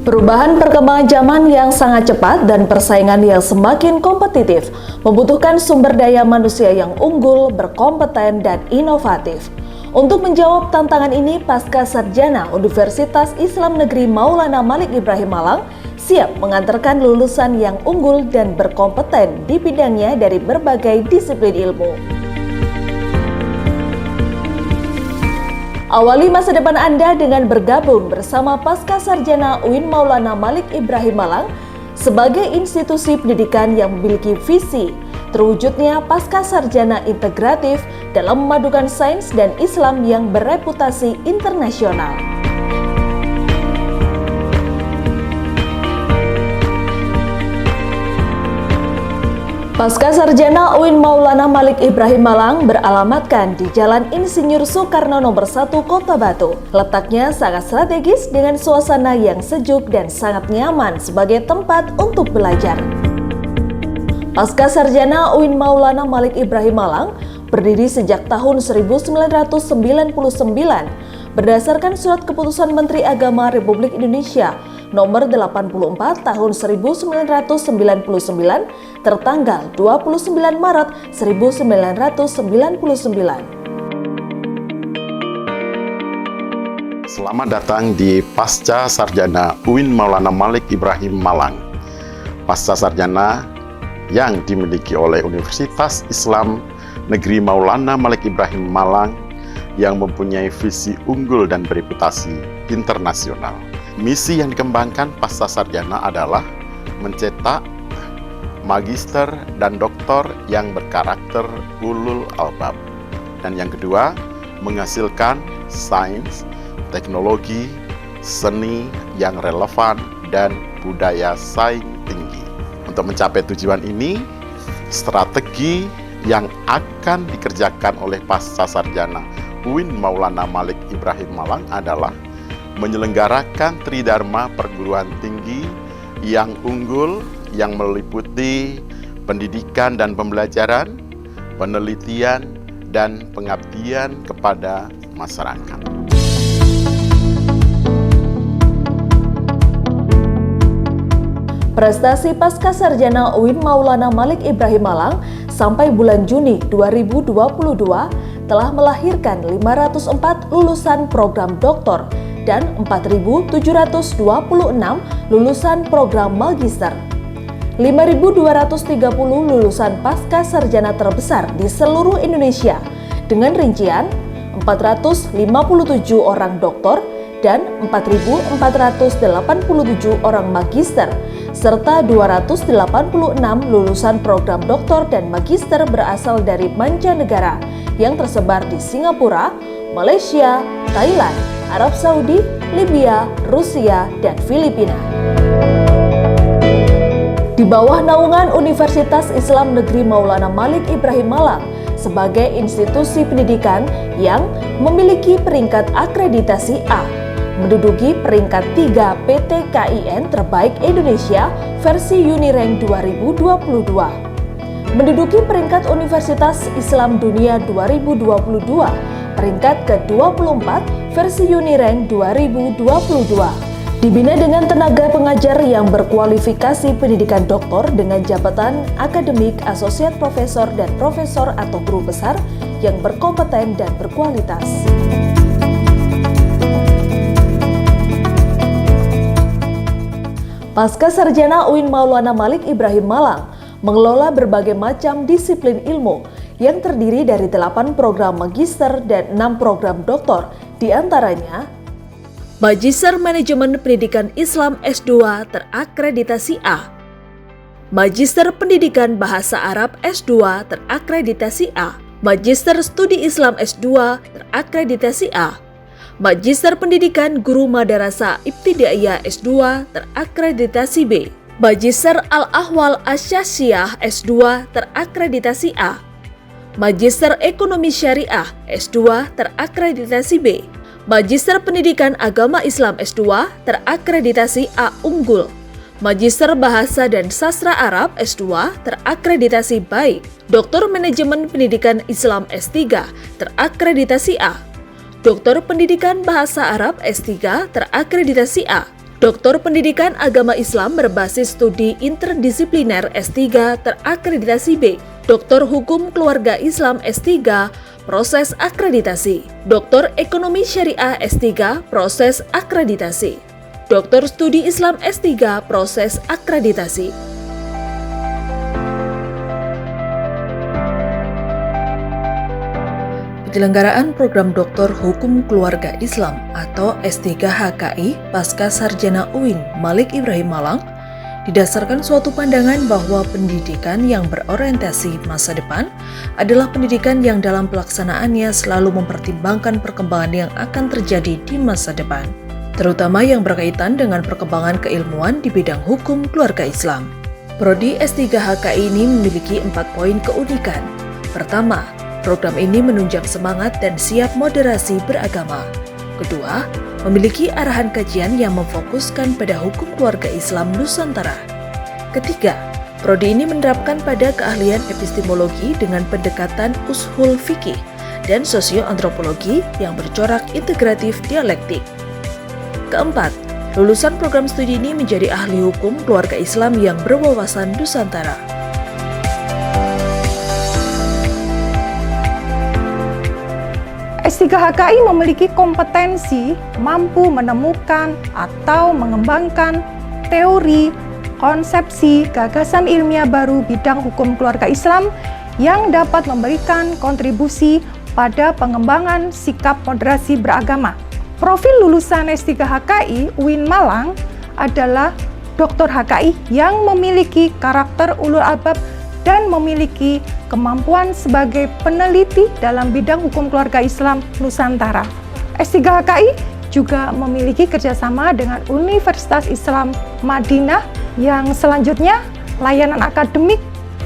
Perubahan perkembangan zaman yang sangat cepat dan persaingan yang semakin kompetitif membutuhkan sumber daya manusia yang unggul, berkompeten, dan inovatif. Untuk menjawab tantangan ini, Pasca Sarjana Universitas Islam Negeri Maulana Malik Ibrahim Malang siap mengantarkan lulusan yang unggul dan berkompeten di bidangnya dari berbagai disiplin ilmu. Awali masa depan Anda dengan bergabung bersama Pasca Sarjana UIN Maulana Malik Ibrahim Malang sebagai institusi pendidikan yang memiliki visi terwujudnya Pasca Sarjana integratif dalam memadukan sains dan Islam yang bereputasi internasional. Pasca Sarjana UIN Maulana Malik Ibrahim Malang beralamatkan di Jalan Insinyur Soekarno nomor 1 Kota Batu. Letaknya sangat strategis dengan suasana yang sejuk dan sangat nyaman sebagai tempat untuk belajar. Pasca Sarjana UIN Maulana Malik Ibrahim Malang berdiri sejak tahun 1999 berdasarkan Surat Keputusan Menteri Agama Republik Indonesia Nomor 84 Tahun 1999 tertanggal 29 Maret 1999. Selamat datang di Pasca Sarjana UIN Maulana Malik Ibrahim Malang. Pasca Sarjana yang dimiliki oleh Universitas Islam Negeri Maulana Malik Ibrahim Malang yang mempunyai visi unggul dan bereputasi internasional. Misi yang dikembangkan Pasca Sarjana adalah mencetak magister dan doktor yang berkarakter ulul albab. Dan yang kedua, menghasilkan sains, teknologi, seni yang relevan, dan budaya saing tinggi. Untuk mencapai tujuan ini, strategi yang akan dikerjakan oleh Pasca Sarjana UIN Maulana Malik Ibrahim Malang adalah menyelenggarakan Tridharma perguruan tinggi yang unggul yang meliputi pendidikan dan pembelajaran, penelitian, dan pengabdian kepada masyarakat. Prestasi Pasca Sarjana UIN Maulana Malik Ibrahim Malang sampai bulan Juni 2022 telah melahirkan 504 lulusan program doktor dan 4.726 lulusan program magister. 5.230 lulusan pasca sarjana terbesar di seluruh Indonesia dengan rincian 457 orang doktor dan 4.487 orang magister serta 286 lulusan program doktor dan magister berasal dari mancanegara yang tersebar di Singapura, Malaysia, Thailand, Arab Saudi, Libya, Rusia, dan Filipina. Di bawah naungan Universitas Islam Negeri Maulana Malik Ibrahim Malang sebagai institusi pendidikan yang memiliki peringkat akreditasi A, menduduki peringkat 3 PTKIN terbaik Indonesia versi Unirank 2022. Menduduki peringkat Universitas Islam Dunia 2022, peringkat ke-24 versi Unirank 2022. Dibina dengan tenaga pengajar yang berkualifikasi pendidikan doktor dengan jabatan akademik, asosiat profesor, dan profesor atau guru besar yang berkompeten dan berkualitas. Pasca Sarjana UIN Maulana Malik Ibrahim Malang mengelola berbagai macam disiplin ilmu yang terdiri dari 8 program magister dan 6 program doktor, diantaranya Magister Manajemen Pendidikan Islam S2 terakreditasi A, Magister Pendidikan Bahasa Arab S2 terakreditasi A, Magister Studi Islam S2 terakreditasi A, Magister Pendidikan Guru Madarasa Ibtidaiyah S2 terakreditasi B, Magister Al-Ahwal Asyasiyah S2 terakreditasi A, Magister Ekonomi Syariah S2 terakreditasi B, Magister Pendidikan Agama Islam S2 terakreditasi A unggul, Magister Bahasa dan Sastra Arab S2 terakreditasi baik, Doktor Manajemen Pendidikan Islam S3 terakreditasi A, Doktor Pendidikan Bahasa Arab S3 terakreditasi A, Doktor Pendidikan Agama Islam berbasis studi interdisipliner S3 terakreditasi B. Doktor Hukum Keluarga Islam S3, proses akreditasi. Doktor Ekonomi Syariah S3, proses akreditasi. Doktor Studi Islam S3, proses akreditasi. Penyelenggaraan program Doktor Hukum Keluarga Islam atau S3 HKI Pasca Sarjana UIN Malik Ibrahim Malang didasarkan suatu pandangan bahwa pendidikan yang berorientasi masa depan adalah pendidikan yang dalam pelaksanaannya selalu mempertimbangkan perkembangan yang akan terjadi di masa depan, terutama yang berkaitan dengan perkembangan keilmuan di bidang hukum keluarga Islam. Prodi S3 HKI ini memiliki 4 poin keunikan. Pertama, program ini menunjang semangat dan siap moderasi beragama. Kedua, memiliki arahan kajian yang memfokuskan pada hukum keluarga Islam Nusantara. Ketiga, prodi ini menerapkan pada keahlian epistemologi dengan pendekatan ushul fikih dan sosioantropologi yang bercorak integratif dialektik. Keempat, lulusan program studi ini menjadi ahli hukum keluarga Islam yang berwawasan Nusantara. S3 HKI memiliki kompetensi mampu menemukan atau mengembangkan teori, konsepsi, gagasan ilmiah baru bidang hukum keluarga Islam yang dapat memberikan kontribusi pada pengembangan sikap moderasi beragama. Profil lulusan S3 HKI UIN Malang adalah Doktor HKI yang memiliki karakter ulul albab dan memiliki kemampuan sebagai peneliti dalam bidang hukum keluarga Islam Nusantara. S3 HKI juga memiliki kerjasama dengan Universitas Islam Madinah yang selanjutnya layanan akademik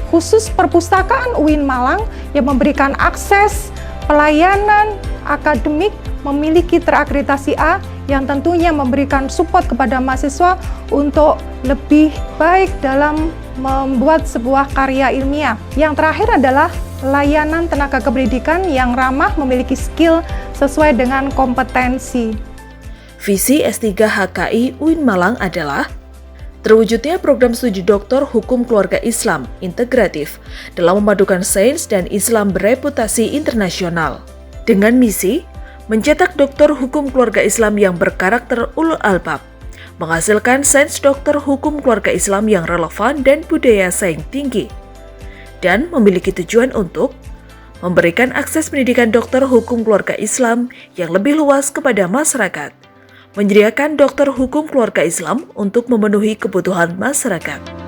khusus perpustakaan UIN Malang yang memberikan akses pelayanan akademik memiliki terakreditasi A yang tentunya memberikan support kepada mahasiswa untuk lebih baik dalam membuat sebuah karya ilmiah. Yang terakhir adalah layanan tenaga kependidikan yang ramah memiliki skill sesuai dengan kompetensi. Visi S3 HKI UIN Malang adalah terwujudnya program studi doktor hukum keluarga Islam integratif dalam memadukan sains dan Islam bereputasi internasional. Dengan misi mencetak doktor hukum keluarga Islam yang berkarakter ulul albab, menghasilkan sains dokter hukum keluarga Islam yang relevan dan budaya saing tinggi, dan memiliki tujuan untuk memberikan akses pendidikan dokter hukum keluarga Islam yang lebih luas kepada masyarakat, menyediakan dokter hukum keluarga Islam untuk memenuhi kebutuhan masyarakat.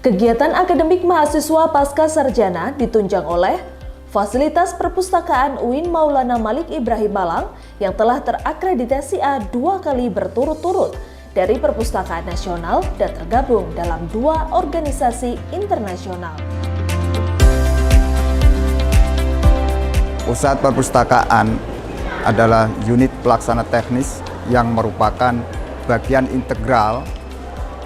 Kegiatan akademik mahasiswa pasca sarjana ditunjang oleh fasilitas perpustakaan UIN Maulana Malik Ibrahim Malang yang telah terakreditasi A 2 kali berturut-turut dari Perpustakaan Nasional dan tergabung dalam 2 organisasi internasional. Pusat Perpustakaan adalah unit pelaksana teknis yang merupakan bagian integral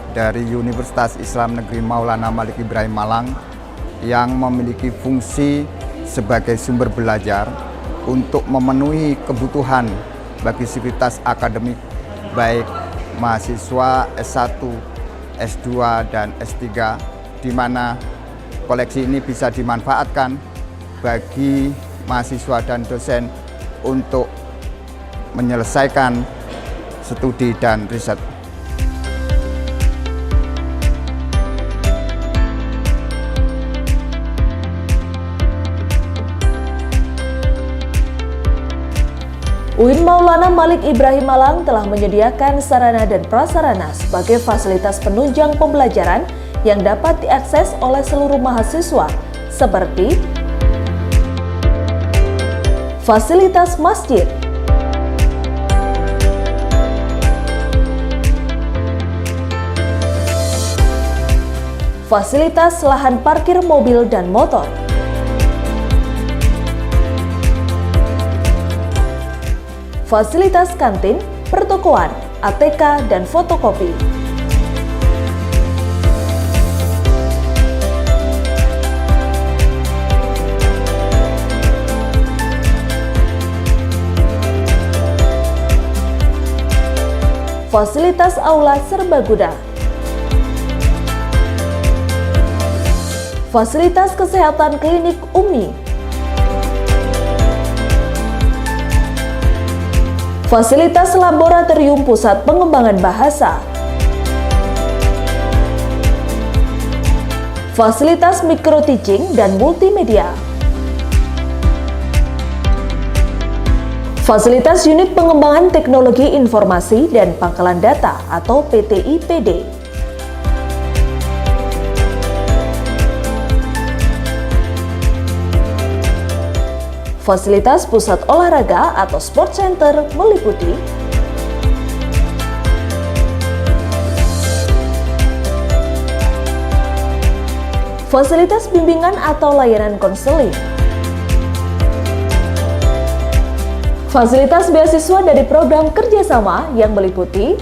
dari Universitas Islam Negeri Maulana Malik Ibrahim Malang yang memiliki fungsi sebagai sumber belajar untuk memenuhi kebutuhan bagi sivitas akademik baik mahasiswa S1, S2, dan S3, di mana koleksi ini bisa dimanfaatkan bagi mahasiswa dan dosen untuk menyelesaikan studi dan riset. UIN Maulana Malik Ibrahim Malang telah menyediakan sarana dan prasarana sebagai fasilitas penunjang pembelajaran yang dapat diakses oleh seluruh mahasiswa, seperti fasilitas masjid, fasilitas lahan parkir mobil dan motor, fasilitas kantin, pertokoan, ATK, dan fotokopi. fasilitas aula serbaguna, fasilitas kesehatan klinik UMI, fasilitas laboratorium pusat pengembangan bahasa, fasilitas micro teaching dan multimedia, fasilitas unit pengembangan teknologi informasi dan pangkalan data atau PTIPD, fasilitas pusat olahraga atau sport center meliputi fasilitas bimbingan atau layanan konseling, fasilitas beasiswa dari program kerjasama yang meliputi